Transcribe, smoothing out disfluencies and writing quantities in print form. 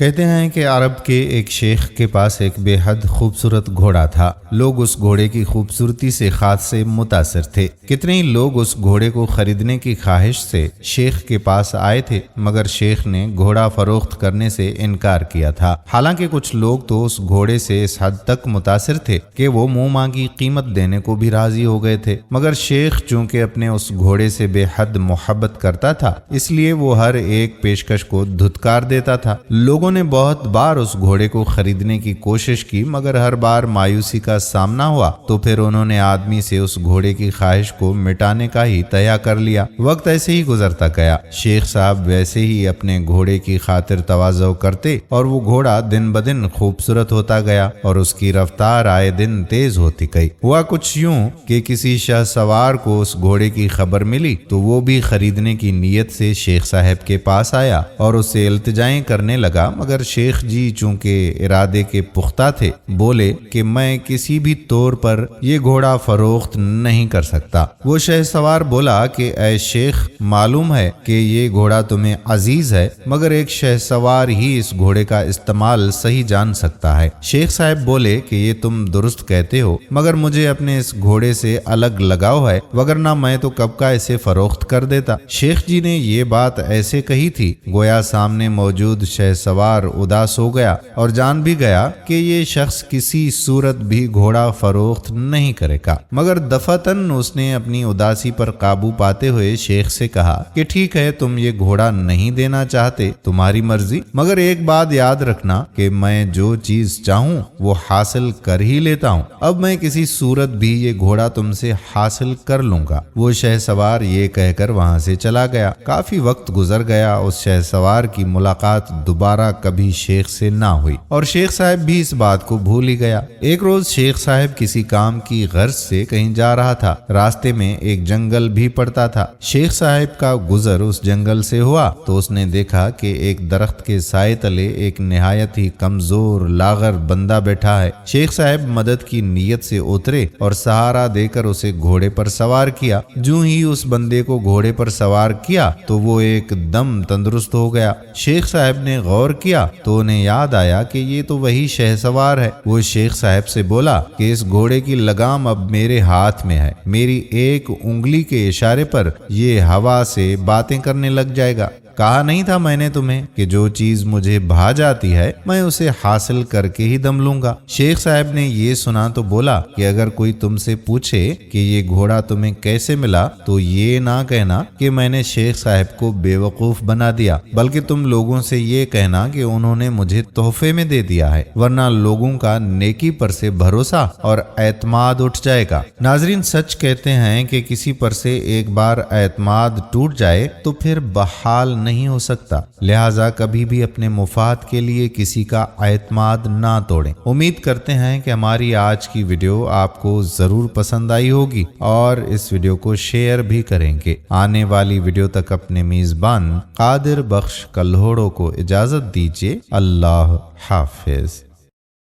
کہتے ہیں کہ عرب کے ایک شیخ کے پاس ایک بے حد خوبصورت گھوڑا تھا۔ لوگ اس گھوڑے کی خوبصورتی سے خاص سے متاثر تھے۔ کتنے ہی لوگ اس گھوڑے کو خریدنے کی خواہش سے شیخ کے پاس آئے تھے، مگر شیخ نے گھوڑا فروخت کرنے سے انکار کیا تھا۔ حالانکہ کچھ لوگ تو اس گھوڑے سے اس حد تک متاثر تھے کہ وہ منہ مانگی قیمت دینے کو بھی راضی ہو گئے تھے، مگر شیخ چونکہ اپنے اس گھوڑے سے بے حد محبت کرتا تھا، اس لیے وہ ہر ایک پیشکش کو دھتکار دیتا تھا۔ لوگوں نے بہت بار اس گھوڑے کو خریدنے کی کوشش کی، مگر ہر بار مایوسی کا سامنا ہوا، تو پھر انہوں نے آدمی سے اس گھوڑے کی خواہش کو مٹانے کا ہی تہیا کر لیا۔ وقت ایسے ہی گزرتا گیا۔ شیخ صاحب ویسے ہی اپنے گھوڑے کی خاطر تواضع کرتے اور وہ گھوڑا دن بدن خوبصورت ہوتا گیا اور اس کی رفتار آئے دن تیز ہوتی گئی۔ ہوا کچھ یوں کہ کسی شاہ سوار کو اس گھوڑے کی خبر ملی تو وہ بھی خریدنے کی نیت سے شیخ صاحب کے پاس آیا اور اسے التجائیں کرنے لگا، مگر شیخ جی چونکہ ارادے کے پختہ تھے، بولے کہ میں کسی بھی طور پر یہ گھوڑا فروخت نہیں کر سکتا۔ وہ شہ سوار بولا کہ اے شیخ، معلوم ہے کہ یہ گھوڑا تمہیں عزیز ہے، مگر ایک شہ سوار ہی اس گھوڑے کا استعمال صحیح جان سکتا ہے۔ شیخ صاحب بولے کہ یہ تم درست کہتے ہو، مگر مجھے اپنے اس گھوڑے سے الگ لگاؤ ہے، وگرنہ میں تو کب کا اسے فروخت کر دیتا۔ شیخ جی نے یہ بات ایسے کہی تھی گویا سامنے موجود شہ سوار اداس ہو گیا اور جان بھی گیا کہ یہ شخص کسی صورت بھی گھوڑا فروخت نہیں کرے گا، مگر دفعتاً اس نے اپنی اداسی پر قابو پاتے ہوئے شیخ سے کہا کہ ٹھیک ہے، تم یہ گھوڑا نہیں دینا چاہتے، تمہاری مرضی، مگر ایک بات یاد رکھنا کہ میں جو چیز چاہوں وہ حاصل کر ہی لیتا ہوں۔ اب میں کسی صورت بھی یہ گھوڑا تم سے حاصل کر لوں گا۔ وہ شہ سوار یہ کہہ کر وہاں سے چلا گیا۔ کافی وقت گزر گیا، اس شہ سوار کی ملاقات دوبارہ کبھی شیخ سے نہ ہوئی اور شیخ صاحب بھی اس بات کو بھول ہی گیا۔ ایک روز شیخ صاحب کسی کام کی غرض سے کہیں جا رہا تھا۔ راستے میں ایک جنگل بھی پڑتا تھا۔ شیخ صاحب کا گزر اس جنگل سے ہوا تو اس نے دیکھا کہ ایک درخت کے سائے تلے ایک نہایت ہی کمزور لاغر بندہ بیٹھا ہے۔ شیخ صاحب مدد کی نیت سے اترے اور سہارا دے کر اسے گھوڑے پر سوار کیا۔ جو ہی اس بندے کو گھوڑے پر سوار کیا تو وہ ایک دم تندرست ہو گیا۔ شیخ صاحب نے غور کیا تو انہیں یاد آیا کہ یہ تو وہی شہ سوار ہے۔ وہ شیخ صاحب سے بولا کہ اس گھوڑے کی لگام اب میرے ہاتھ میں ہے، میری ایک انگلی کے اشارے پر یہ ہوا سے باتیں کرنے لگ جائے گا۔ کہا نہیں تھا میں نے تمہیں کہ جو چیز مجھے بھا جاتی ہے میں اسے حاصل کر کے ہی دم لوں گا۔ شیخ صاحب نے یہ سنا تو بولا کہ اگر کوئی تم سے پوچھے کہ یہ گھوڑا تمہیں کیسے ملا تو یہ نہ کہنا کہ میں نے شیخ صاحب کو بے وقوف بنا دیا، بلکہ تم لوگوں سے یہ کہنا کہ انہوں نے مجھے تحفے میں دے دیا ہے، ورنہ لوگوں کا نیکی پر سے بھروسہ اور اعتماد اٹھ جائے گا۔ ناظرین، سچ کہتے ہیں کہ کسی پر سے ایک بار اعتماد ٹوٹ جائے تو پھر بحال نہیں ہو سکتا، لہٰذا کبھی بھی اپنے مفاد کے لیے کسی کا اعتماد نہ توڑیں۔ امید کرتے ہیں کہ ہماری آج کی ویڈیو آپ کو ضرور پسند آئی ہوگی اور اس ویڈیو کو شیئر بھی کریں گے۔ آنے والی ویڈیو تک اپنے میزبان قادر بخش کلہوڑوں کو اجازت دیجیے۔ اللہ حافظ۔